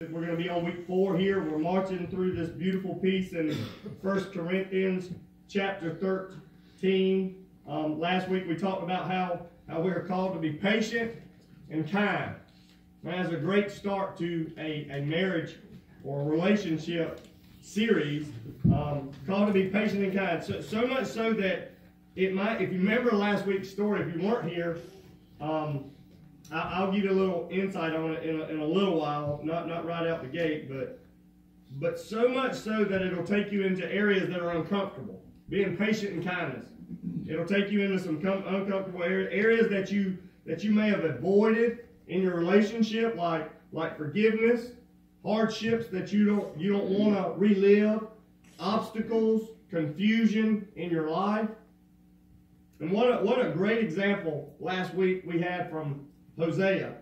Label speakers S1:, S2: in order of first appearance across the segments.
S1: We're going to be on week 4 here. We're marching through this beautiful piece in 1 Corinthians chapter 13. Last week we talked about how we are called to be patient and kind. That's a great start to a marriage or a relationship series. Called to be patient and kind. So much so that it might, if you remember last week's story, if you weren't here, I'll give you a little insight on it in a little while, not right out the gate, but so much so that it'll take you into areas that are uncomfortable. Being patient and kindness. It'll take you into some uncomfortable areas that you may have avoided in your relationship, like forgiveness, hardships that you don't want to relive, obstacles, confusion in your life. And what a great example last week we had from Hosea.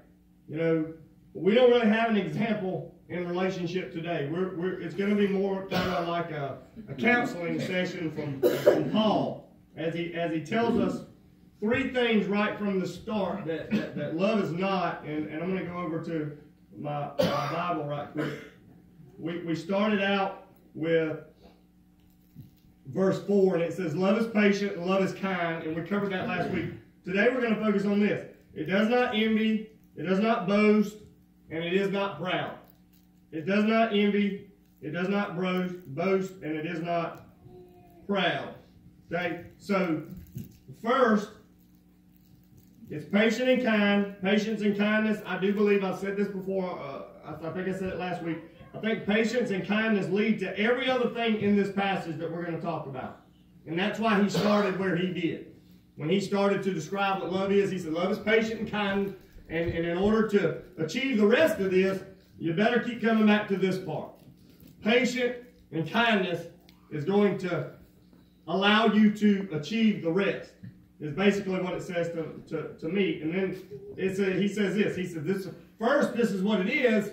S1: You know, we don't really have an example in relationship today. It's going to be more kind of like a counseling session from Paul as he tells us 3 things right from the start that love is not. And I'm going to go over to my Bible right quick. We started out with verse 4, and it says, love is patient and love is kind, and we covered that last week. Today we're going to focus on this. It does not envy, it does not boast, and it is not proud. It does not envy, it does not boast, and it is not proud. Okay? So, first, it's patient and kind. Patience and kindness, I do believe, I've said this before, I think I said it last week. I think patience and kindness lead to every other thing in this passage that we're going to talk about. And that's why he started where he did. When he started to describe what love is, he said love is patient and kind. And in order to achieve the rest of this, you better keep coming back to this part. Patient and kindness is going to allow you to achieve the rest. Is basically what it says to me. And then he says this. He said, first, this is what it is,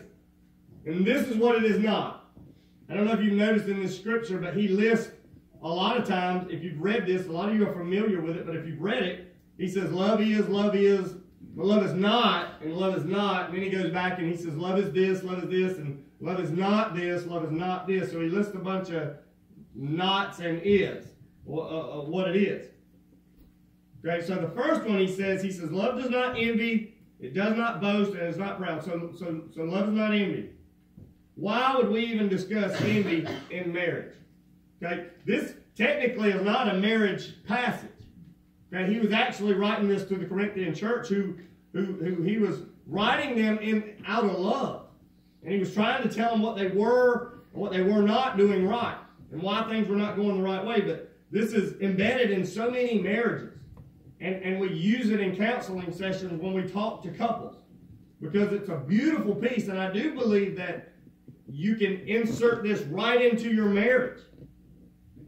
S1: and this is what it is not. I don't know if you've noticed in this scripture, but he lists a lot of times, if you've read this, a lot of you are familiar with it, but if you've read it, he says love is, but love is not, and love is not. And then he goes back and he says love is this, and love is not this, love is not this. So he lists a bunch of nots and is, what it is. Okay, so the first one he says love does not envy, it does not boast, and it's not proud. So love is not envy. Why would we even discuss envy in marriage? Okay, this technically is not a marriage passage. Okay, he was actually writing this to the Corinthian church, who he was writing them out of love, and he was trying to tell them what they were and what they were not doing right, and why things were not going the right way. But this is embedded in so many marriages, and we use it in counseling sessions when we talk to couples, because it's a beautiful piece, and I do believe that you can insert this right into your marriage.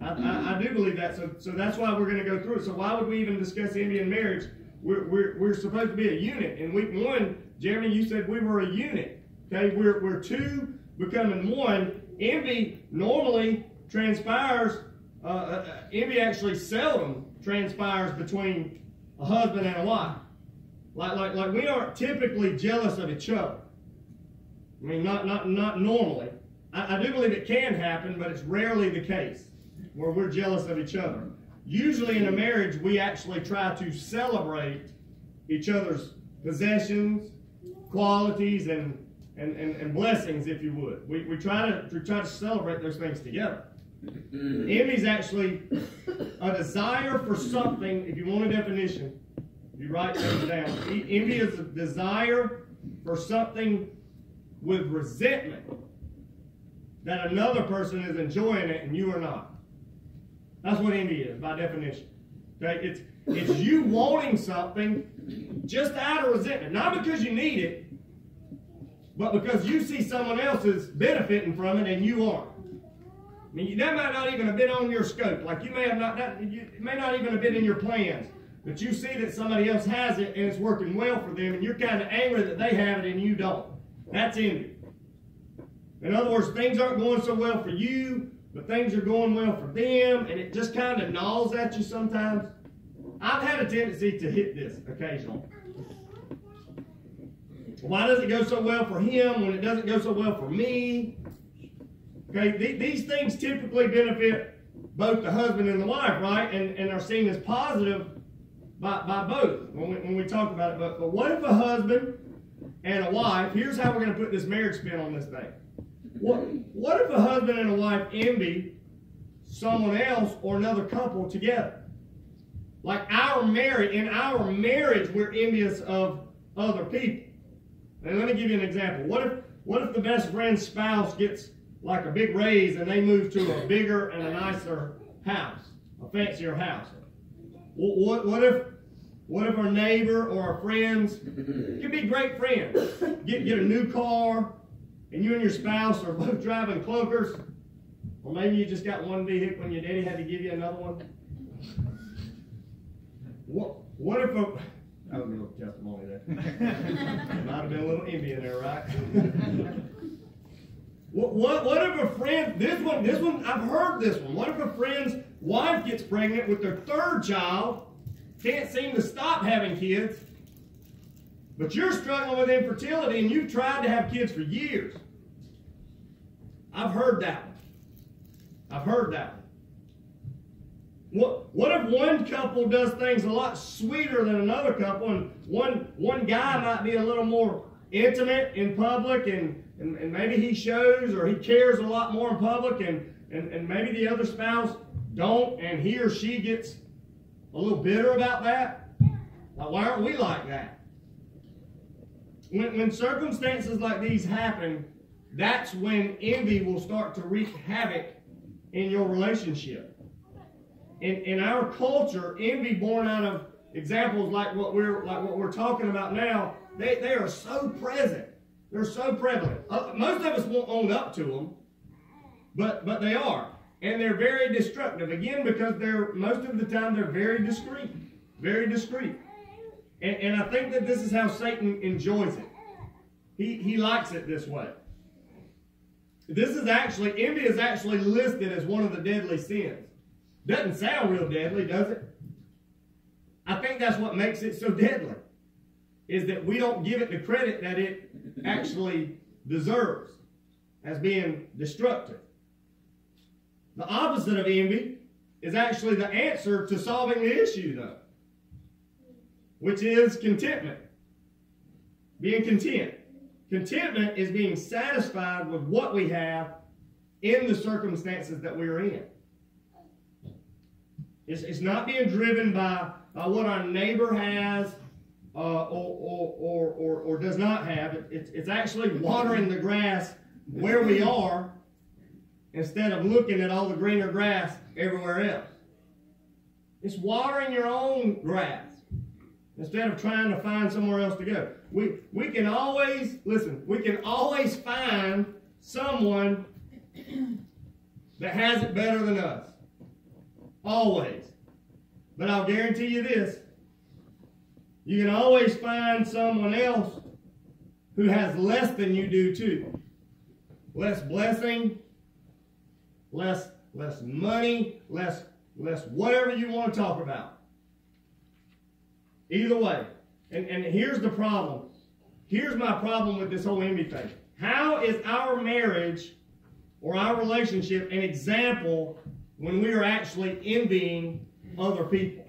S1: I do believe that, so that's why we're going to go through it. So why would we even discuss envy in marriage? We're supposed to be a unit. In week 1, Jeremy, you said we were a unit. Okay, we're 2 becoming 1. Envy normally transpires. Envy actually seldom transpires between a husband and a wife. Like we aren't typically jealous of each other. I mean, not normally. I do believe it can happen, but it's rarely the case where we're jealous of each other. Usually in a marriage, we actually try to celebrate each other's possessions, qualities, and blessings, if you would. We try to celebrate those things together. Envy is actually a desire for something. If you want a definition, you write things down. Envy is a desire for something with resentment that another person is enjoying it and you are not. That's what envy is, by definition. Okay? It's you wanting something just out of resentment. Not because you need it, but because you see someone else is benefiting from it and you aren't. I mean, that might not even have been on your scope. Like it may not even have been in your plans. But you see that somebody else has it and it's working well for them, and you're kind of angry that they have it and you don't. That's envy. In other words, things aren't going so well for you, but things are going well for them, and it just kind of gnaws at you sometimes. I've had a tendency to hit this occasionally. Why does it go so well for him when it doesn't go so well for me? Okay, these things typically benefit both the husband and the wife, right? And are seen as positive by both when we talk about it. But what if a husband and a wife, here's how we're going to put this marriage spin on this thing. What if a husband and a wife envy someone else or another couple together? Like in our marriage, we're envious of other people. And let me give you an example. What if the best friend's spouse gets like a big raise and they move to a bigger and a nicer house, a fancier house? What if our neighbor or our friends, it could be great friends, get a new car, and you and your spouse are both driving clunkers, or maybe you just got one vehicle and your daddy had to give you another one? What if a... That was a little testimony there. Might have been a little envy in there, right? What if a friend, this one, I've heard this one. What if a friend's wife gets pregnant with their third child, can't seem to stop having kids, but you're struggling with infertility and you've tried to have kids for years? I've heard that one. What if one couple does things a lot sweeter than another couple, and one guy might be a little more intimate in public, and maybe he shows or he cares a lot more in public, and maybe the other spouse don't, and he or she gets a little bitter about that? Like, why aren't we like that? When circumstances like these happen, that's when envy will start to wreak havoc in your relationship. In our culture, envy born out of examples like what we're talking about now, they are so present. They're so prevalent. Most of us won't own up to them, but they are. And they're very destructive. Again, because most of the time they're very discreet. Very discreet. And I think that this is how Satan enjoys it. He likes it this way. Envy is actually listed as one of the deadly sins. Doesn't sound real deadly, does it? I think that's what makes it so deadly, is that we don't give it the credit that it actually deserves as being destructive. The opposite of envy is actually the answer to solving the issue, though, which is contentment. Being content. Contentment is being satisfied with what we have in the circumstances that we are in. It's not being driven by what our neighbor has or does not have. It's actually watering the grass where we are instead of looking at all the greener grass everywhere else. It's watering your own grass instead of trying to find somewhere else to go. We can always, listen, we can always find someone that has it better than us. Always. But I'll guarantee you this. You can always find someone else who has less than you do too. Less blessing, less money, less whatever you want to talk about. Either way. And here's the problem. Here's my problem with this whole envy thing. How is our marriage or our relationship an example when we are actually envying other people?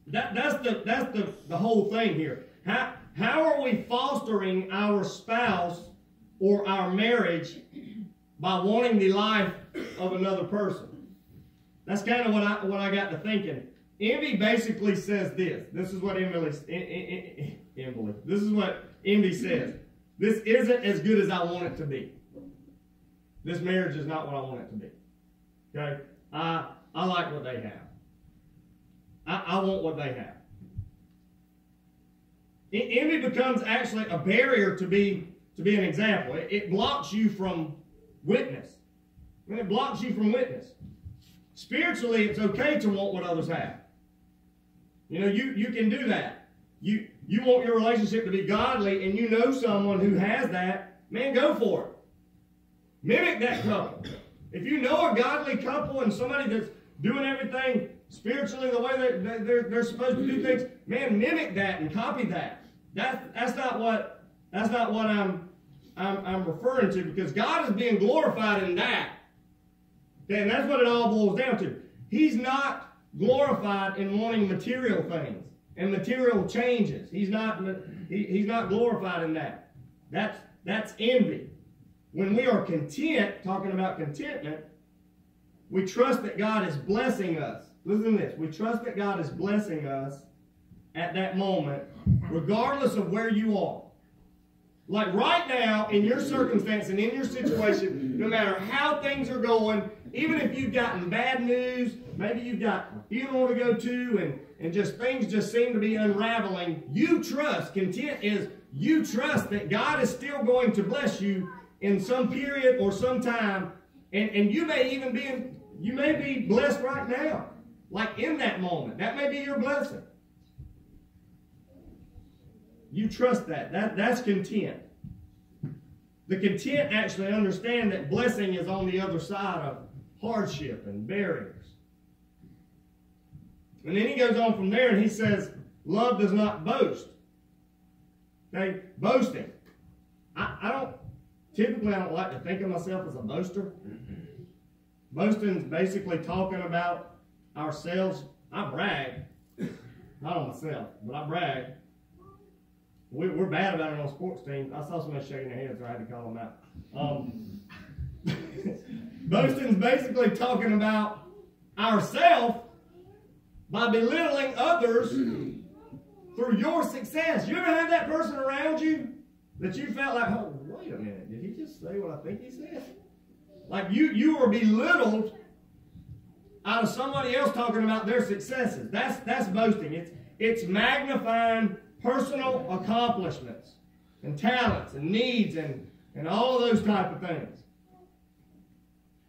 S1: That's the whole thing here. How are we fostering our spouse or our marriage by wanting the life of another person? That's kind of what I got to thinking. Envy basically says this. This is what envy says. This isn't as good as I want it to be. This marriage is not what I want it to be. Okay? I like what they have. I want what they have. Envy becomes actually a barrier to be an example. It blocks you from witness. It blocks you from witness. Spiritually, it's okay to want what others have. You know, you can do that. You want your relationship to be godly, and you know someone who has that, man, go for it. Mimic that couple. If you know a godly couple and somebody that's doing everything spiritually the way they're supposed to do things, man, mimic that and copy that. That's not what That's not what I'm referring to, because God is being glorified in that. Okay, and that's what it all boils down to. He's not glorified in wanting material things and material changes. He's not glorified in that. That's envy. When we are content, talking about contentment, we trust that God is blessing us. Listen to this. We trust that God is blessing us at that moment, regardless of where you are. Like right now, in your circumstance and in your situation, no matter how things are going, even if you've gotten bad news, maybe you've got a funeral to go to, and just things just seem to be unraveling, you trust, content is, you trust that God is still going to bless you in some period or some time, and you may even be blessed right now, like in that moment. That may be your blessing. You trust that. That's content. The content actually understand that blessing is on the other side of hardship and barriers. And then he goes on from there and he says, love does not boast. Okay? Boasting. I don't like to think of myself as a boaster. Boasting is basically talking about ourselves. I brag. Not on myself, but I brag. We're bad about it on sports teams. I saw somebody shaking their head, so I had to call them out. Boasting is basically talking about ourselves by belittling others through your success. You ever had that person around you that you felt like, oh, wait a minute, did he just say what I think he said? Like you were belittled out of somebody else talking about their successes. That's boasting. It's magnifying personal accomplishments and talents and needs and all of those type of things.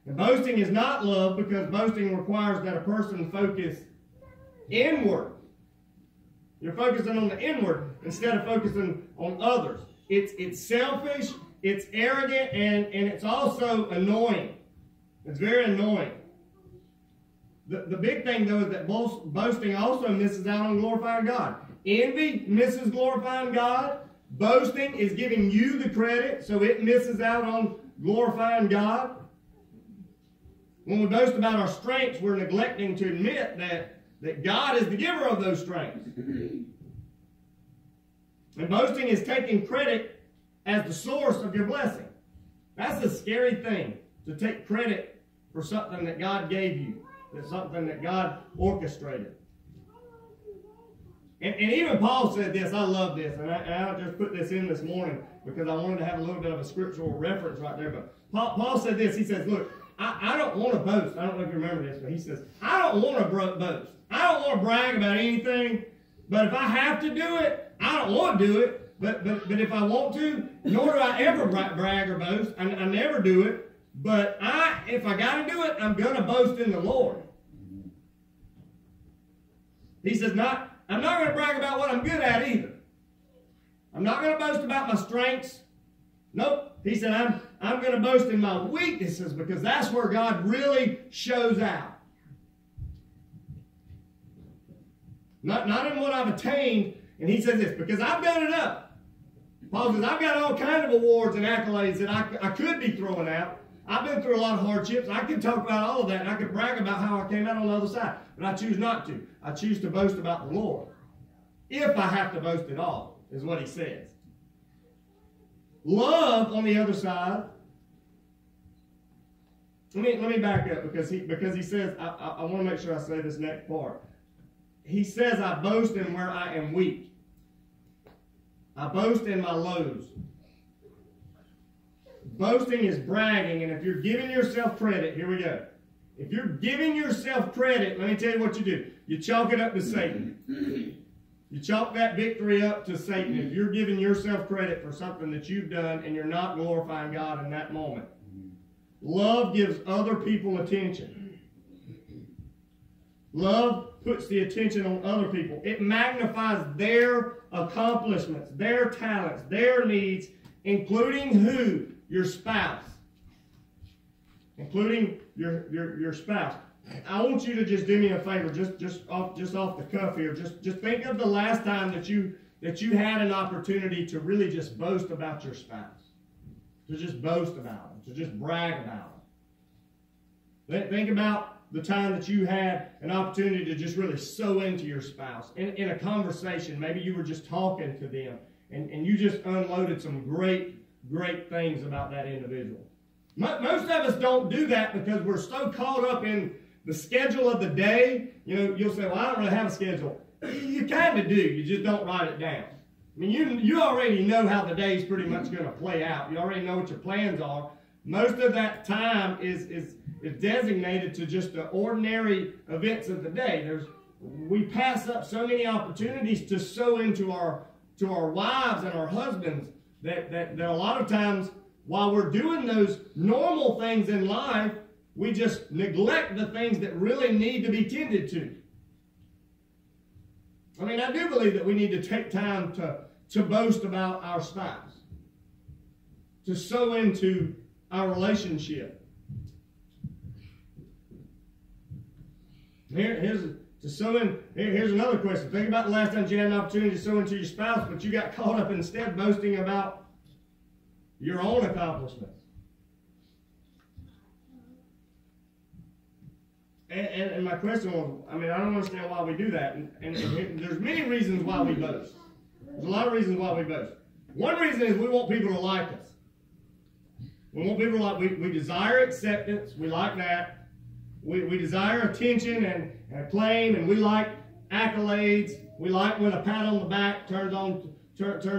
S1: And boasting is not love, because boasting requires that a person focus inward. You're focusing on the inward instead of focusing on others. It's selfish, it's arrogant, and it's also annoying. It's very annoying. The big thing, though, is that boasting also misses out on glorifying God. Envy misses glorifying God. Boasting is giving you the credit, so it misses out on glorifying God. When we boast about our strengths, we're neglecting to admit that God is the giver of those strengths. And boasting is taking credit as the source of your blessing. That's a scary thing, to take credit for something that God gave you. That's something that God orchestrated. And even Paul said this. I love this. And I just put this in this morning because I wanted to have a little bit of a scriptural reference right there. But Paul said this. He says, look, I don't want to boast. I don't know if you remember this, but he says, I don't want to boast. I don't want to brag about anything. But if I have to do it, I don't want to do it. But if I want to, nor do I ever brag or boast. I never do it. But if I got to do it, I'm going to boast in the Lord. He says, I'm not going to brag about what I'm good at either. I'm not going to boast about my strengths. Nope. He said, I'm going to boast in my weaknesses, because that's where God really shows out. Not in what I've attained. And he says this, because I've done it up. Paul says, I've got all kinds of awards and accolades that I could be throwing out. I've been through a lot of hardships. I could talk about all of that, and I could brag about how I came out on the other side. But I choose not to. I choose to boast about the Lord. If I have to boast at all, is what he says. Love, on the other side, let me back up, because he says, I want to make sure I say this next part. He says, I boast in where I am weak. I boast in my lows. Boasting is bragging, and if you're giving yourself credit, here we go. If you're giving yourself credit, let me tell you what you do. You chalk it up to Satan. You chalk that victory up to Satan. If you're giving yourself credit for something that you've done and you're not glorifying God in that moment. Love gives other people attention. Love puts the attention on other people. It magnifies their accomplishments, their talents, their needs, including who? Your spouse. Including your spouse. I want you to just do me a favor, just off the cuff here. Just think of the last time that you that you had an opportunity to really just boast about your spouse, to just boast about them, to just brag about them. Think about the time that you had an opportunity to just really sow into your spouse in a conversation. Maybe you were just talking to them, and you just unloaded some great things about that individual. Most of us don't do that because we're so caught up in the schedule of the day. You know, you'll say, well, I don't really have a schedule. You kind of do. You just don't write it down. I mean, you already know how the day's pretty much going to play out. You already know what your plans are. Most of that time is designated to just the ordinary events of the day. We pass up so many opportunities to sow into our wives and our husbands that a lot of times while we're doing those normal things in life, we just neglect the things that really need to be tended to. I mean, I do believe that we need to take time to boast about our spouse, to sow into our relationship. Here's another question. Think about the last time you had an opportunity to sow into your spouse, but you got caught up instead boasting about your own accomplishments. And my question was, I mean, I don't understand why we do that. And there's many reasons why we boast. There's a lot of reasons why we boast. One reason is we want people to like us. We want people to like, we desire acceptance. We like that. We desire attention and acclaim, and we like accolades. We like when a pat on the back turns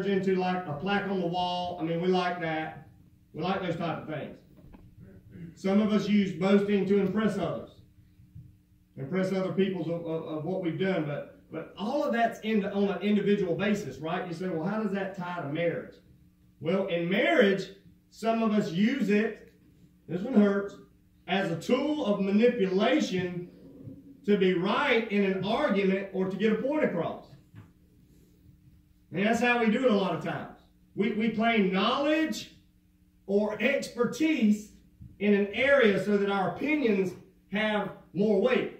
S1: into like a plaque on the wall. I mean, we like that. We like those type of things. Some of us use boasting to impress others. Impress other people of what we've done, but all of that's on an individual basis, right? You say, well, how does that tie to marriage? Well, in marriage, some of us use it, this one hurts, as a tool of manipulation to be right in an argument or to get a point across. And that's how we do it a lot of times. We claim knowledge or expertise in an area so that our opinions have more weight.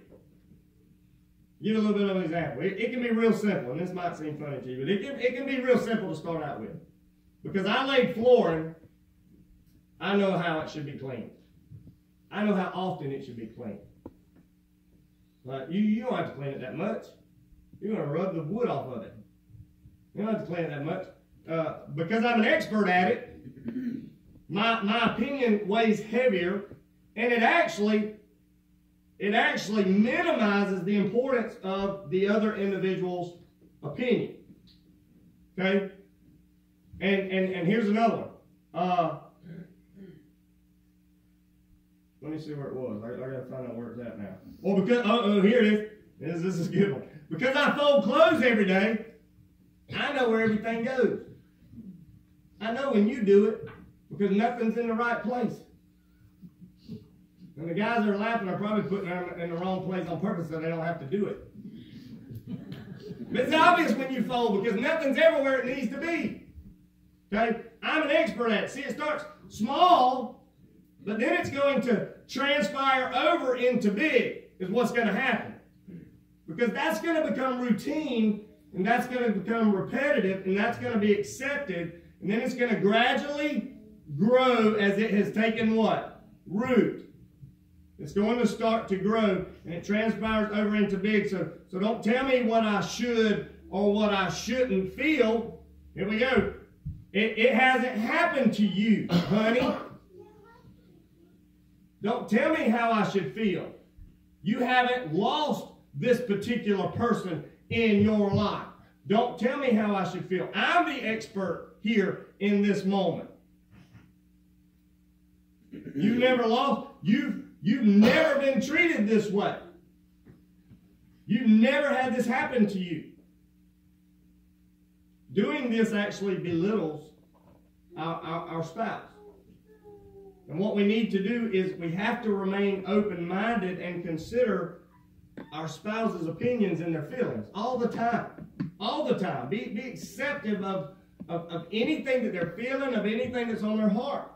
S1: Give a little bit of an example. It can be real simple, and this might seem funny to you, but it can be real simple to start out with. Because I laid flooring, I know how it should be cleaned. I know how often it should be cleaned. But you don't have to clean it that much. You're going to rub the wood off of it. You don't have to clean it that much. Because I'm an expert at it, my opinion weighs heavier, and it actually minimizes the importance of the other individual's opinion. Okay? And here's another one. Let me see where it was. I got to find out where it's at now. Well, because, here it is. This is a good one. Because I fold clothes every day, I know where everything goes. I know when you do it, because nothing's in the right place. And the guys that are laughing are probably putting them in the wrong place on purpose so they don't have to do it. But it's obvious when you fold because nothing's everywhere it needs to be. Okay? I'm an expert at it. See, it starts small, but then it's going to transpire over into big is what's going to happen. Because that's going to become routine, and that's going to become repetitive, and that's going to be accepted, and then it's going to gradually grow as it has taken what? Root. It's going to start to grow, and it transpires over into big. So don't tell me what I should or what I shouldn't feel. Here we go. It hasn't happened to you, honey. Don't tell me how I should feel. You haven't lost this particular person in your life. Don't tell me how I should feel. I'm the expert here in this moment. You've never lost. You've never been treated this way. You've never had this happen to you. Doing this actually belittles our spouse. And what we need to do is we have to remain open-minded and consider our spouse's opinions and their feelings all the time. All the time. Be accepting of anything that they're feeling, of anything that's on their heart.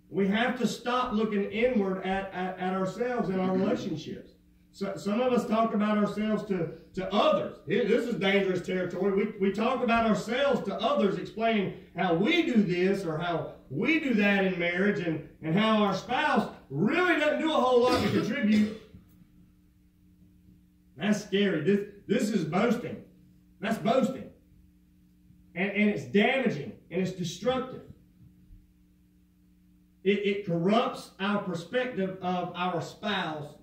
S1: We have to stop looking inward at ourselves and our relationships. So, some of us talk about ourselves to others. This is dangerous territory. We talk about ourselves to others, explaining how we do this or how we do that in marriage, and how our spouse really doesn't do a whole lot to contribute. That's scary. This is boasting. That's boasting. And it's damaging, and it's destructive. It corrupts our perspective of our spouse,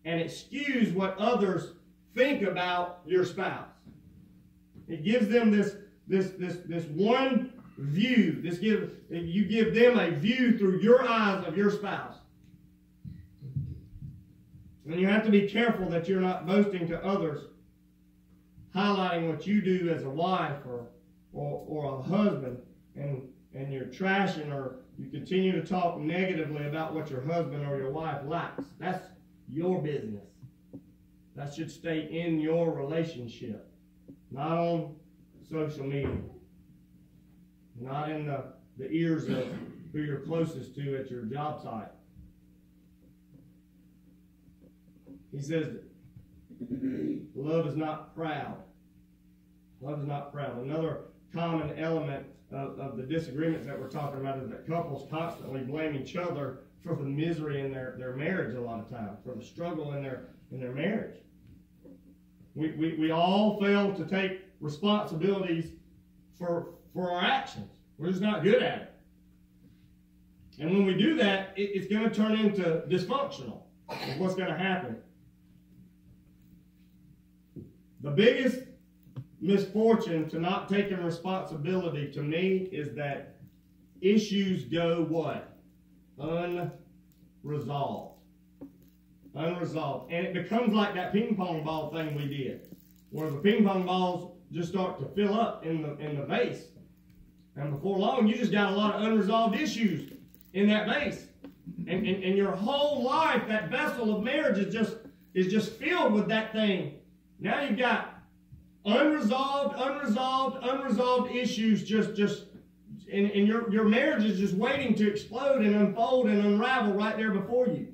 S1: and it skews what others think about your spouse. It gives them this one view. You give them a view through your eyes of your spouse. And you have to be careful that you're not boasting to others, highlighting what you do as a wife or a husband, and you're trashing or you continue to talk negatively about what your husband or your wife lacks. That's your business. That should stay in your relationship, not on social media, not in the ears of who you're closest to at your job site. He says, love is not proud. Love is not proud. Another common element of the disagreements that we're talking about is that couples constantly blame each other for the misery in their marriage a lot of times, for the struggle in their marriage. We all fail to take responsibilities for our actions. We're just not good at it. And when we do that, it's going to turn into dysfunctional. Is what's going to happen. The biggest misfortune to not taking responsibility, to me, is that issues go what? Unresolved. Unresolved. And it becomes like that ping pong ball thing we did, where the ping pong balls just start to fill up in the vase. And before long, you just got a lot of unresolved issues in that vase. And your whole life, that vessel of marriage is just filled with that thing. Now you've got unresolved issues and your marriage is just waiting to explode and unfold and unravel right there before you.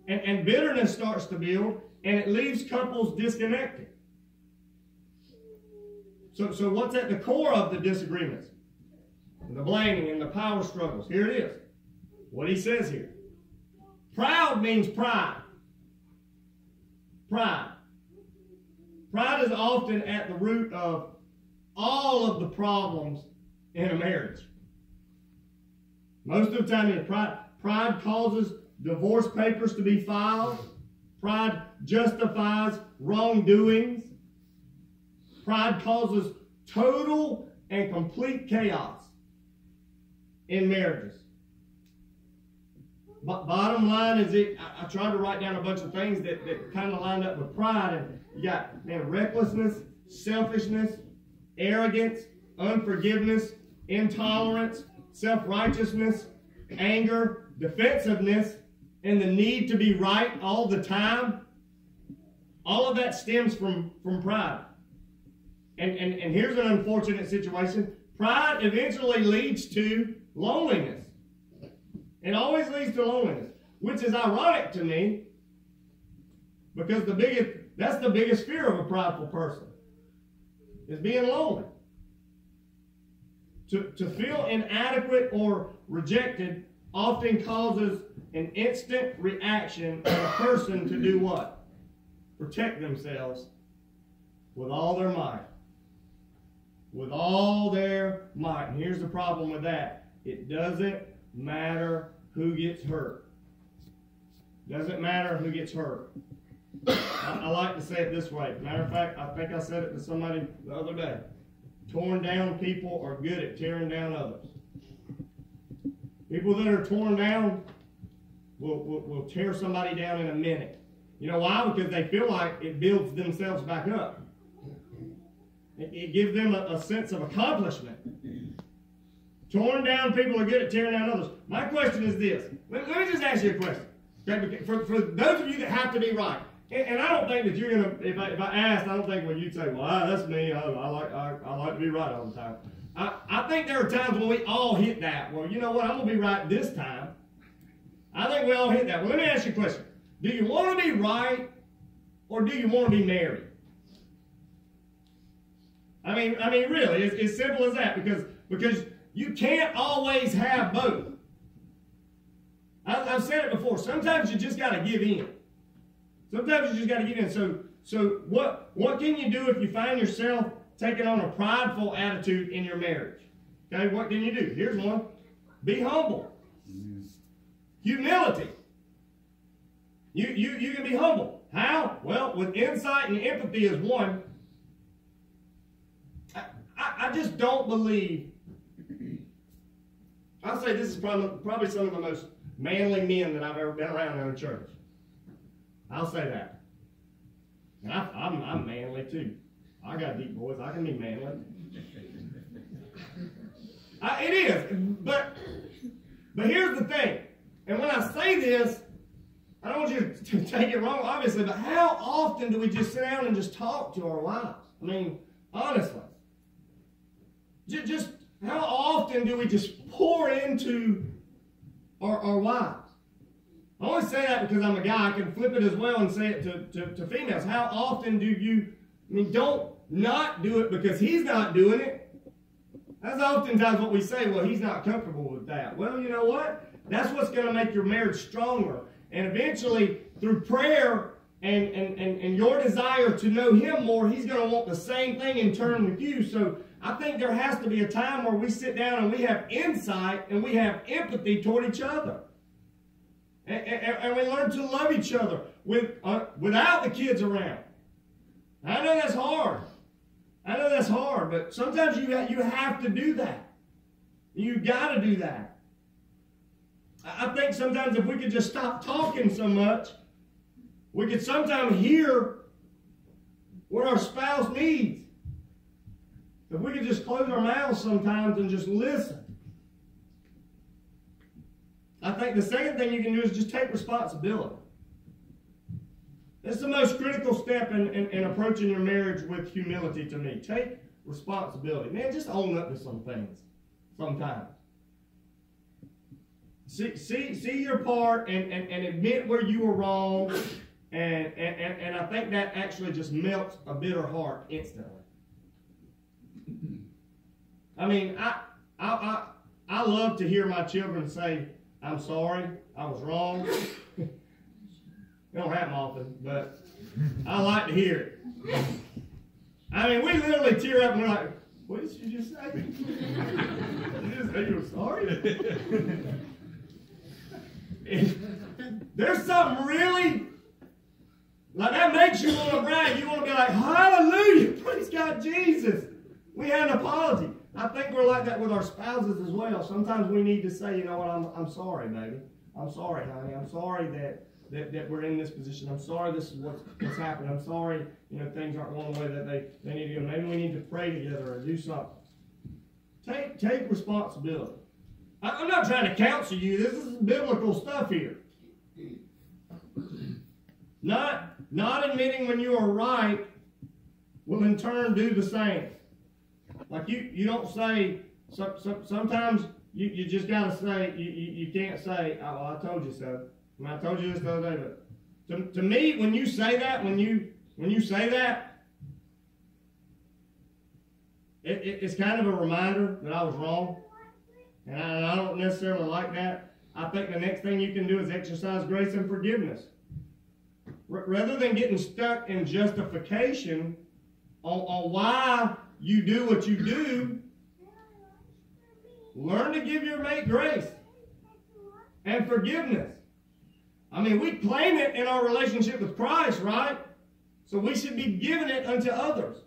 S1: And bitterness starts to build, and it leaves couples disconnected. So what's at the core of the disagreements? The blaming and the power struggles. Here it is. What he says here. Proud means pride. Pride. Pride is often at the root of all of the problems in a marriage. Most of the time, pride causes divorce papers to be filed. Pride justifies wrongdoings. Pride causes total and complete chaos in marriages. But bottom line is, I tried to write down a bunch of things that kind of lined up with pride. And you got recklessness, selfishness, arrogance, unforgiveness, intolerance, self-righteousness, anger, defensiveness, and the need to be right all the time. All of that stems from pride. And here's an unfortunate situation. Pride eventually leads to loneliness. It always leads to loneliness, which is ironic to me, because that's the biggest fear of a prideful person, is being lonely. To feel inadequate or rejected often causes an instant reaction of a person to do what? Protect themselves with all their might. With all their might. And here's the problem with that. It doesn't matter who gets hurt. Doesn't matter who gets hurt. I like to say it this way. Matter of fact, I think I said it to somebody the other day. Torn down people are good at tearing down others. People that are torn down will tear somebody down in a minute. You know why? Because they feel like it builds themselves back up. It gives them a sense of accomplishment. Torn down people are good at tearing down others. My question is this. Let me just ask you a question. Okay? For those of you that have to be right, and I don't think that you're going to, if I asked, I don't think when you'd say, well, that's me, I like to be right all the time. I think there are times when we all hit that. Well, you know what, I'm going to be right this time. I think we all hit that. Well, let me ask you a question. Do you want to be right, or do you want to be married? I mean, really, it's simple as that, because you can't always have both. I've said it before. Sometimes you just got to give in. Sometimes you just got to give in. So what can you do if you find yourself taking on a prideful attitude in your marriage? Okay, what can you do? Here's one. Be humble. Humility. You can be humble. How? Well, with insight and empathy is one. I just don't believe. I'll say this is probably some of the most manly men that I've ever been around in a church. I'll say that. And I'm manly too. I got deep voice. I can be manly. It is. But here's the thing. And when I say this, I don't want you to take it wrong, obviously, but how often do we just sit down and just talk to our wives? I mean, honestly. Just how often do we just pour into our wives? I only say that because I'm a guy. I can flip it as well and say it to females. How often do you, don't not do it because he's not doing it. That's oftentimes what we say, well, he's not comfortable with that. Well, you know what? That's what's going to make your marriage stronger. And eventually, through prayer and your desire to know him more, he's going to want the same thing in turn with you. So I think there has to be a time where we sit down and we have insight and we have empathy toward each other. And we learn to love each other without the kids around. I know that's hard. But sometimes you have to do that. You got to do that. I think sometimes if we could just stop talking so much, we could sometimes hear what our spouse needs. If we could just close our mouths sometimes and just listen. I think the second thing you can do is just take responsibility. That's the most critical step in approaching your marriage with humility to me. Take responsibility. Man, just own up to some things sometimes. See your part and admit where you were wrong. And I think that actually just melts a bitter heart instantly. I mean, I love to hear my children say, I'm sorry, I was wrong. It don't happen often, but I like to hear it. I mean, we literally tear up and we're like, what did you just say? You just say you were sorry? There's something really, like that makes you want to brag. You want to be like, hallelujah, praise God, Jesus. We had an apology. I think we're like that with our spouses as well. Sometimes we need to say, you know what, I'm sorry, baby. I'm sorry, honey. I'm sorry that we're in this position. I'm sorry this is what's happened. I'm sorry, things aren't going the way that they need to go. Maybe we need to pray together or do something. Take responsibility. I'm not trying to counsel you. This is biblical stuff here. Not admitting when you are right will in turn do the same. Like you don't say, sometimes you just got to say, you can't say, oh, I told you so. I told you this the other day. But to me, when you say that, when you say that, it's kind of a reminder that I was wrong. And I don't necessarily like that. I think the next thing you can do is exercise grace and forgiveness. Rather than getting stuck in justification on why you do what you do, learn to give your mate grace and forgiveness. I mean, we claim it in our relationship with Christ, right? So we should be giving it unto others.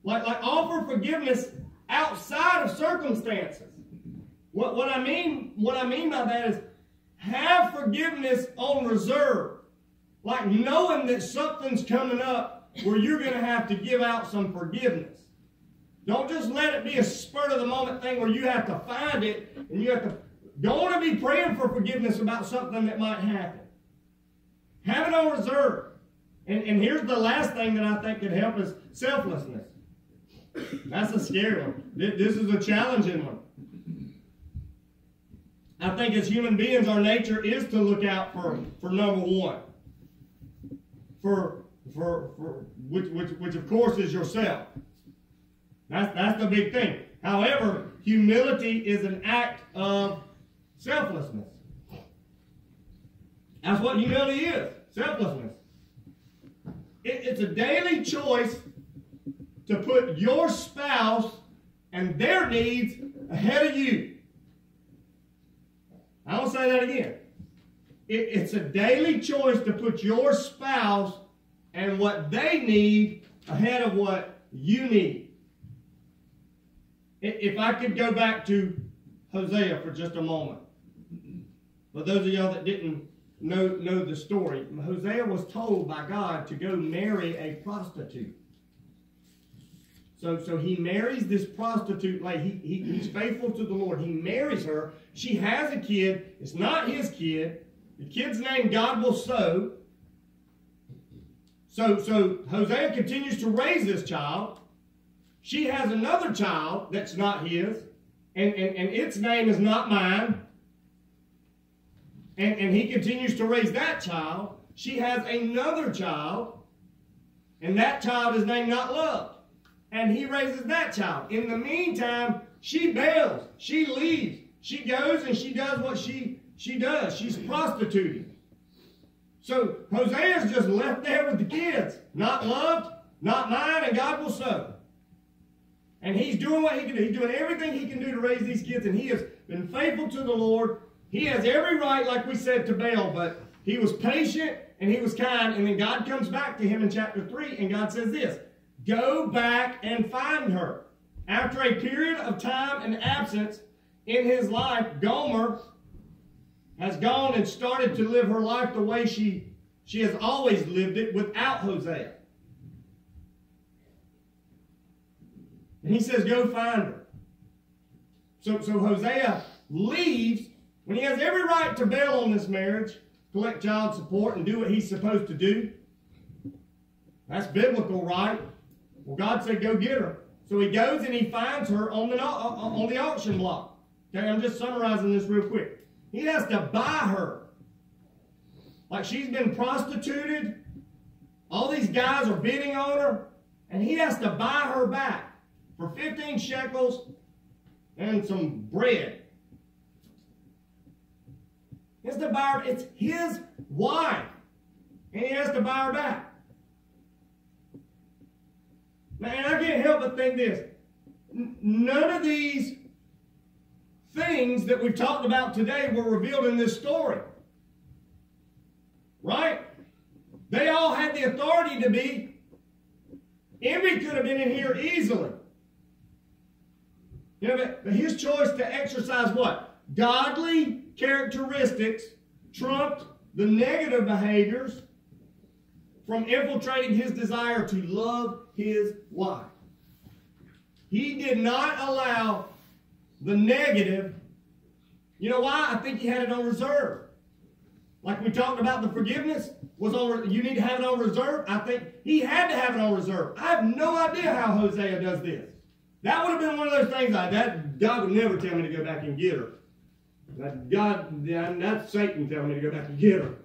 S1: Like offer forgiveness outside of circumstances. What I mean by that is have forgiveness on reserve. Like knowing that something's coming up where you're going to have to give out some forgiveness. Don't just let it be a spur of the moment thing where you have to find it and you have to. Don't want to be praying for forgiveness about something that might happen. Have it on reserve. And here's the last thing that I think could help is selflessness. That's a scary one. This is a challenging one. I think as human beings, our nature is to look out for number one. Which of course is yourself. That's the big thing. However, humility is an act of selflessness. That's what humility is. Selflessness. It's a daily choice to put your spouse and their needs ahead of you. I will say that again. It's a daily choice to put your spouse and what they need ahead of what you need. If I could go back to Hosea for just a moment. For those of y'all that didn't know the story, Hosea was told by God to go marry a prostitute. So he marries this prostitute. Like he's faithful to the Lord. He marries her. She has a kid. It's not his kid. The kid's name God will sow. So Hosea continues to raise this child. She has another child that's not his, and its name is not mine. And he continues to raise that child. She has another child, and that child is named not loved. And he raises that child. In the meantime, she bails. She leaves. She goes and she does what she does. She's prostituting. So Hosea is just left there with the kids. Not loved, not mine, and God will sow. And he's doing what he can do. He's doing everything he can do to raise these kids, and he has been faithful to the Lord. He has every right, like we said, to bail, but he was patient and he was kind, and then God comes back to him in chapter 3, and God says this, go back and find her. After a period of time and absence in his life, Gomer has gone and started to live her life the way she has always lived it without Hosea. And he says, go find her. So Hosea leaves when he has every right to bail on this marriage, collect child support, and do what he's supposed to do. That's biblical, right? Well, God said, go get her. So he goes and he finds her on the auction block. Okay, I'm just summarizing this real quick. He has to buy her. Like she's been prostituted. All these guys are bidding on her. And he has to buy her back for 15 shekels and some bread. He has to buy her. It's his wife. And he has to buy her back. Man, I can't help but think this. None of these things that we've talked about today were revealed in this story. Right? They all had the authority to be. Envy could have been in here easily. You know, but his choice to exercise what? Godly characteristics trumped the negative behaviors from infiltrating his desire to love his wife. He did not allow the negative. You know why? I think he had it on reserve. Like we talked about, the forgiveness was on. You need to have it on reserve. I think he had to have it on reserve. I have no idea how Hosea does this. That would have been one of those things that God would never tell me to go back and get her. That's Satan telling me to go back and get her.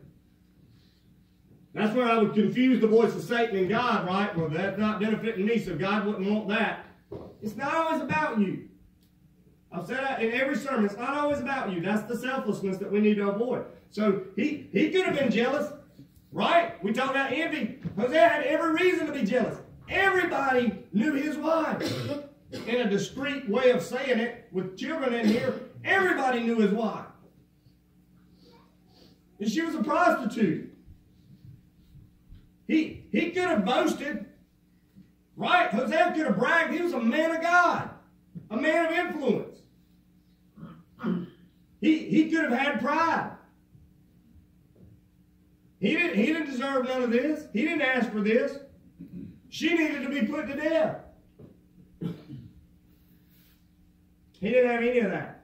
S1: That's where I would confuse the voice of Satan and God, right? Well, that's not benefiting me, so God wouldn't want that. It's not always about you. I've said that in every sermon. It's not always about you. That's the selflessness that we need to avoid. So he could have been jealous, right? We talked about envy. Hosea had every reason to be jealous. Everybody knew his wife. In a discreet way of saying it, with children in here, everybody knew his wife. And she was a prostitute. He could have boasted, right? Hosea could have bragged. He was a man of God, a man of influence. He could have had pride. He didn't deserve none of this. He didn't ask for this. She needed to be put to death. He didn't have any of that.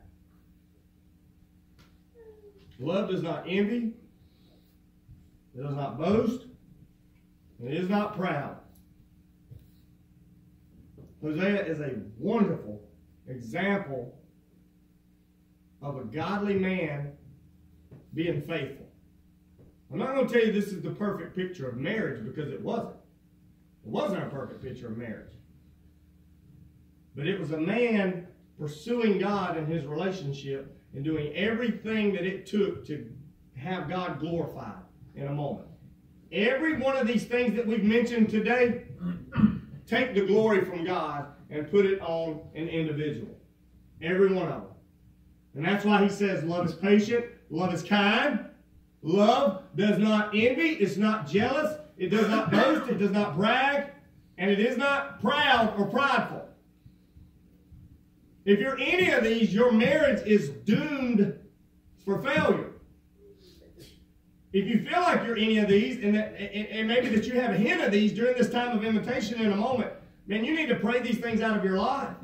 S1: Love does not envy. It does not boast. It is not proud. Hosea is a wonderful example of a godly man being faithful. I'm not going to tell you this is the perfect picture of marriage, because it wasn't. It wasn't a perfect picture of marriage. But it was a man pursuing God in his relationship and doing everything that it took to have God glorified in a moment. Every one of these things that we've mentioned today, take the glory from God and put it on an individual. Every one of them. And that's why he says love is patient, love is kind, love does not envy, it's not jealous, it does not boast, it does not brag, and it is not proud or prideful. If you're any of these, your marriage is doomed for failure. If you feel like you're any of these, and maybe that you have a hint of these during this time of invitation in a moment, man, you need to pray these things out of your life.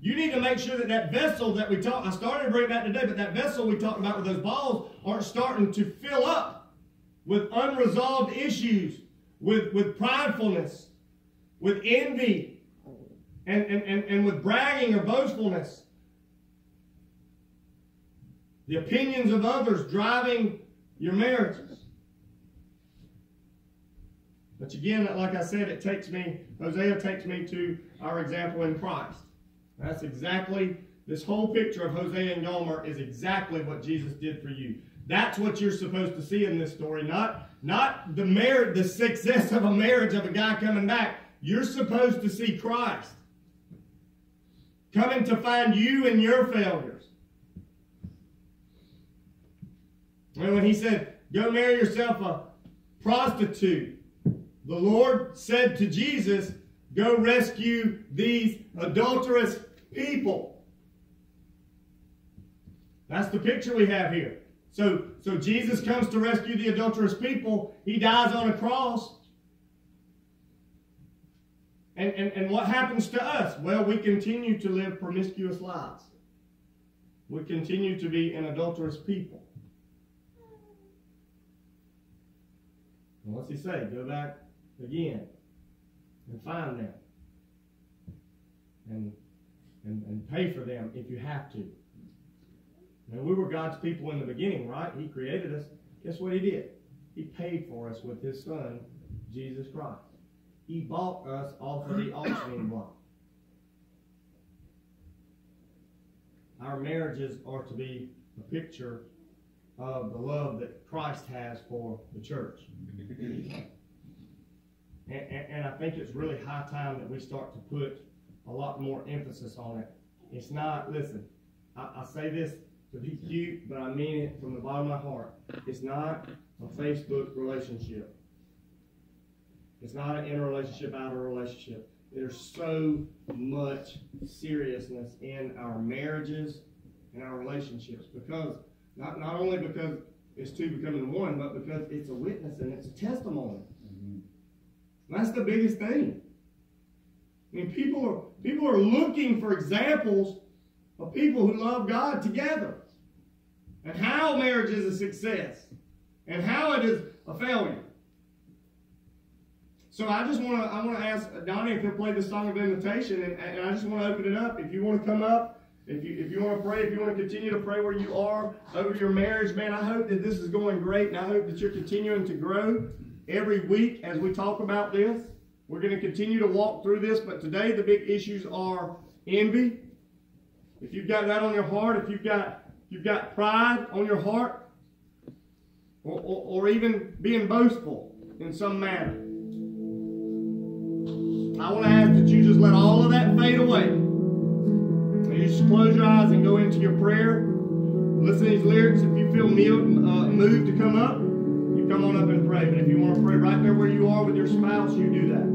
S1: You need to make sure that that vessel that we talked, I started to bring it back today, but that vessel we talked about with those balls aren't starting to fill up with unresolved issues, with pridefulness, with envy, and with bragging or boastfulness. The opinions of others driving your marriages. But again, like I said, Hosea takes me to our example in Christ. That's exactly, this whole picture of Hosea and Gomer is exactly what Jesus did for you. That's what you're supposed to see in this story, not the success of a marriage of a guy coming back. You're supposed to see Christ coming to find you in your failures. And when he said, go marry yourself a prostitute, the Lord said to Jesus, go rescue these adulterous people. That's the picture we have here. So Jesus comes to rescue the adulterous people. He dies on a cross. And what happens to us? Well, we continue to live promiscuous lives. We continue to be an adulterous people. And what's he say? Go back again and find them. And pay for them if you have to. And we were God's people in the beginning, right? He created us. Guess what he did? He paid for us with his son, Jesus Christ. He bought us off of the auctioning block. Our marriages are to be a picture of the love that Christ has for the church. And I think it's really high time that we start to put a lot more emphasis on it. It's not, listen, I say this to be cute, but I mean it from the bottom of my heart. It's not a Facebook relationship. It's not an interrelationship, outer relationship. There's so much seriousness in our marriages and our relationships, because not only because it's two becoming one, but because it's a witness and it's a testimony. Mm-hmm. That's the biggest thing. I mean, people are looking for examples of people who love God together, and how marriage is a success, and how it is a failure. So I want to ask Donnie if he'll play the song of invitation, and I just want to open it up. If you want to come up, if you want to pray, if you want to continue to pray where you are over your marriage, man, I hope that this is going great, and I hope that you're continuing to grow every week as we talk about this. We're going to continue to walk through this, but today the big issues are envy. If you've got that on your heart, if you've got pride on your heart, or even being boastful in some manner, I want to ask that you just let all of that fade away. And you just close your eyes and go into your prayer. Listen to these lyrics. If you feel moved to come up, you come on up and pray. But if you want to pray right there where you are with your spouse, you do that.